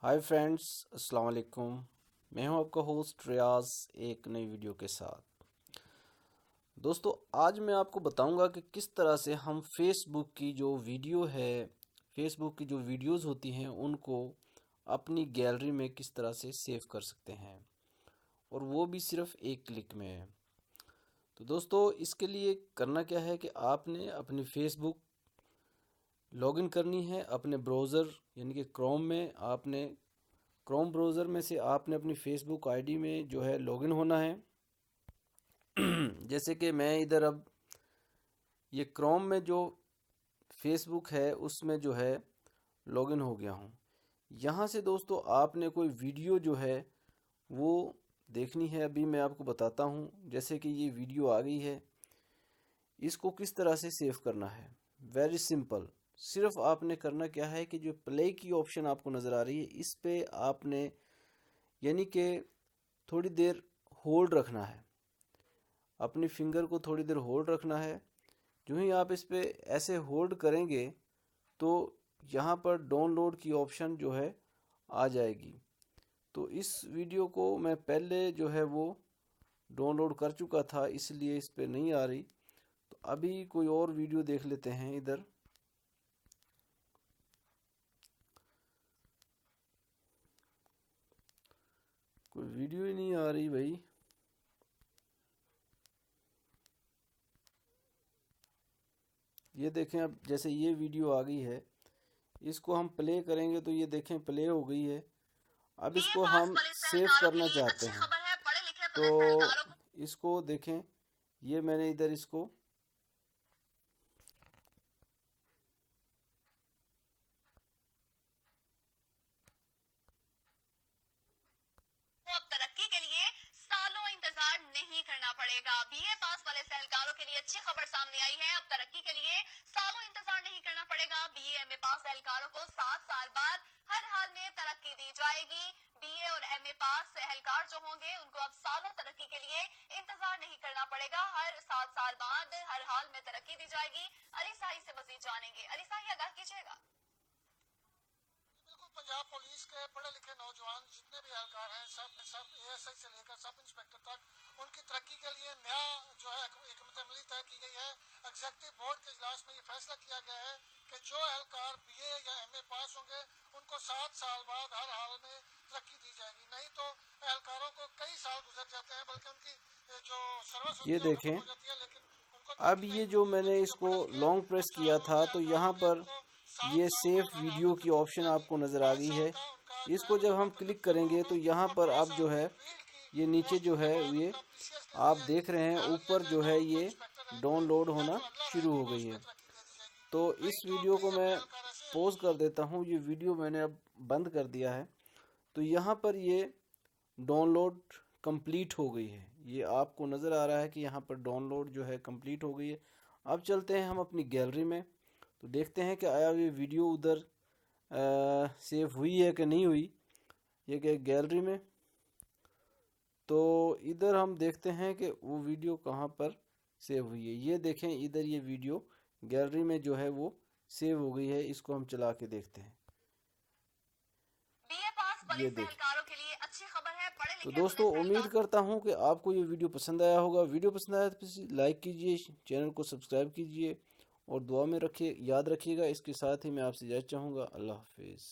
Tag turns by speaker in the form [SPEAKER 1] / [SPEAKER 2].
[SPEAKER 1] Hi friends, अस्सलाम वालेकुम। मैं हूं आपका होस्ट रियाज एक नई वीडियो के साथ। दोस्तों, आज मैं आपको बताऊंगा कि किस तरह से हम फेसबुक की जो वीडियो है, फेसबुक की जो वीडियोस होती हैं उनको अपनी गैलरी में किस तरह से सेव कर सकते हैं, और वो भी सिर्फ एक क्लिक में है। तो दोस्तों, इसके लिए करना क्या है कि आपने अपनी फेसबुक लॉगिन करनी है अपने ब्राउज़र यानी कि क्रोम में। आपने क्रोम ब्राउज़र में से आपने अपनी फेसबुक आईडी में जो है लॉगिन होना है। जैसे कि मैं इधर अब ये क्रोम में जो फेसबुक है उसमें जो है लॉगिन हो गया हूँ। यहाँ से दोस्तों आपने कोई वीडियो जो है वो देखनी है। अभी मैं आपको बताता हूँ। जैसे कि ये वीडियो आ गई है, इसको किस तरह से सेव करना है। Very simple. सिर्फ आपने करना क्या है कि जो प्ले की ऑप्शन आपको नज़र आ रही है इस पे आपने यानी कि थोड़ी देर होल्ड रखना है। अपनी फिंगर को थोड़ी देर होल्ड रखना है। जो ही आप इस पे ऐसे होल्ड करेंगे तो यहाँ पर डाउनलोड की ऑप्शन जो है आ जाएगी। तो इस वीडियो को मैं पहले जो है वो डाउनलोड कर चुका था, इसलिए इस पे नहीं आ रही। तो अभी कोई और वीडियो देख लेते हैं। इधर कोई वीडियो ही नहीं आ रही भाई। ये देखें, अब जैसे ये वीडियो आ गई है, इसको हम प्ले करेंगे तो ये देखें प्ले हो गई है। अब
[SPEAKER 2] बीए
[SPEAKER 1] इसको
[SPEAKER 2] पास
[SPEAKER 1] हम
[SPEAKER 2] पुलिस
[SPEAKER 1] सेव
[SPEAKER 2] एहलकारों के
[SPEAKER 1] करना
[SPEAKER 2] लिए
[SPEAKER 1] चाहते
[SPEAKER 2] अच्छी
[SPEAKER 1] हैं।
[SPEAKER 2] खबर है। पढ़े लिखे
[SPEAKER 1] तो
[SPEAKER 2] पुलिस एहलकारों को
[SPEAKER 1] इसको देखें, ये मैंने इधर इसको
[SPEAKER 2] अब तरक्की के लिए सालों इंतजार नहीं करना पड़ेगा। बीए पास पुलिस एहलकारों के लिए अच्छी खबर सामने आई है। अब तरक्की के लिए सालों इंतजार नहीं करना पड़ेगा। बीए एमए पास एहलकारों को 7 साल बाद हर हाल में तरक्की दी जाएगी। बीए और एमए पास एहलकार जो होंगे उनको अब सालों तरक्की के लिए इंतजार नहीं करना पड़ेगा। हर 7 साल बाद हर हाल में तरक्की दी जाएगी। अली साही से मजीद जानेंगे। अली साही, आगाह कीजिएगा।
[SPEAKER 3] बिल्कुल, पंजाब पुलिस के पढ़े लिखे नौजवान जितने भी एहलकार हैं, सब एएसआई से लेकर सब इंस्पेक्टर तक उनकी तरक्की के लिए नया जो है एक अमली तय की गई है। एग्जीक्यूटिव बोर्ड के इजलास में ये फैसला किया गया है कि जो एहलकार बीए या एमए पास होंगे उनको 7 साल बाद हर हाल में तरक्की दी जाएगी। नहीं तो एहलकारों को कई साल गुजर जाते हैं, बल्कि उनकी जो सर्विस
[SPEAKER 1] ये
[SPEAKER 3] होती है वो खत्म
[SPEAKER 1] देखें।
[SPEAKER 3] हो जाती है, लेकिन उनको
[SPEAKER 1] अब
[SPEAKER 3] तरक्की
[SPEAKER 1] ये
[SPEAKER 3] नहीं
[SPEAKER 1] जो
[SPEAKER 3] मिलती।
[SPEAKER 1] मैंने
[SPEAKER 3] लेकिन जो
[SPEAKER 1] इसको
[SPEAKER 3] पढ़े लिखे
[SPEAKER 1] लॉन्ग प्रेस किया
[SPEAKER 3] अफसर
[SPEAKER 1] था
[SPEAKER 3] होंगे,
[SPEAKER 1] तो
[SPEAKER 3] एहलकार
[SPEAKER 1] यहाँ
[SPEAKER 3] होंगे,
[SPEAKER 1] पर
[SPEAKER 3] उनको
[SPEAKER 1] ये
[SPEAKER 3] 7 साल
[SPEAKER 1] सेव
[SPEAKER 3] बाद हर हाल
[SPEAKER 1] वीडियो
[SPEAKER 3] में
[SPEAKER 1] की
[SPEAKER 3] तरक्की दी
[SPEAKER 1] ऑप्शन
[SPEAKER 3] जाएगी।
[SPEAKER 1] आपको नज़र आ
[SPEAKER 3] 5
[SPEAKER 1] गई
[SPEAKER 3] साल
[SPEAKER 1] है।
[SPEAKER 3] का उनका जो है
[SPEAKER 1] इसको जब हम
[SPEAKER 3] मुकम्मल
[SPEAKER 1] क्लिक
[SPEAKER 3] तजुर्बा
[SPEAKER 1] करेंगे
[SPEAKER 3] होगा
[SPEAKER 1] तो यहाँ
[SPEAKER 3] और
[SPEAKER 1] पर
[SPEAKER 3] 5
[SPEAKER 1] अब
[SPEAKER 3] साल
[SPEAKER 1] जो
[SPEAKER 3] की
[SPEAKER 1] है
[SPEAKER 3] फील्ड की
[SPEAKER 1] ये नीचे जो
[SPEAKER 3] पोस्टिंग के
[SPEAKER 1] है
[SPEAKER 3] बाद
[SPEAKER 1] ये
[SPEAKER 3] उनका पीसीएस के
[SPEAKER 1] आप
[SPEAKER 3] जरिए
[SPEAKER 1] देख रहे हैं
[SPEAKER 3] एल
[SPEAKER 1] ऊपर जो
[SPEAKER 3] एल
[SPEAKER 1] है
[SPEAKER 3] उनको
[SPEAKER 1] ये
[SPEAKER 3] इंस्पेक्टर रैंक में
[SPEAKER 1] डाउनलोड
[SPEAKER 3] या
[SPEAKER 1] होना
[SPEAKER 3] जो अगला
[SPEAKER 1] शुरू
[SPEAKER 3] रैंक
[SPEAKER 1] हो
[SPEAKER 3] होगा
[SPEAKER 1] गई
[SPEAKER 3] उसमें
[SPEAKER 1] है।
[SPEAKER 3] तरक्की दे दी जाएगी।
[SPEAKER 1] तो
[SPEAKER 3] नहीं
[SPEAKER 1] इस
[SPEAKER 3] तो
[SPEAKER 1] वीडियो
[SPEAKER 3] कई
[SPEAKER 1] को मैं
[SPEAKER 3] एहलकार ऐसे हैं।
[SPEAKER 1] पॉज कर देता हूँ। ये वीडियो मैंने अब बंद कर दिया है। तो यहाँ पर ये डाउनलोड कंप्लीट हो गई है। ये आपको नज़र आ रहा है कि यहाँ पर डाउनलोड जो है कंप्लीट हो गई है। अब चलते हैं हम अपनी गैलरी में, तो देखते हैं कि आया ये वीडियो उधर सेव हुई है कि नहीं हुई। ये गए गैलरी में, तो इधर हम देखते हैं कि वो वीडियो कहाँ पर सेव हुई है। ये देखें, इधर ये वीडियो गैलरी में जो है वो सेव हो गई है। इसको हम चला के देखते हैं।
[SPEAKER 2] बीए पास
[SPEAKER 1] ये
[SPEAKER 2] पुलिस
[SPEAKER 1] देखें।
[SPEAKER 2] एहलकारों के लिए अच्छी खबर है। पढ़े
[SPEAKER 1] तो
[SPEAKER 2] लिखे
[SPEAKER 1] दोस्तों,
[SPEAKER 2] पुलिस
[SPEAKER 1] उम्मीद
[SPEAKER 2] एहलकार
[SPEAKER 1] करता हूँ कि आपको ये वीडियो पसंद आया होगा। वीडियो पसंद आया तो प्लीज़ लाइक कीजिए, चैनल को सब्सक्राइब कीजिए और दुआ में रखिए, याद रखिएगा। इसके साथ ही मैं आपसे इजाज़त चाहूँगा। अल्लाह हाफिज़।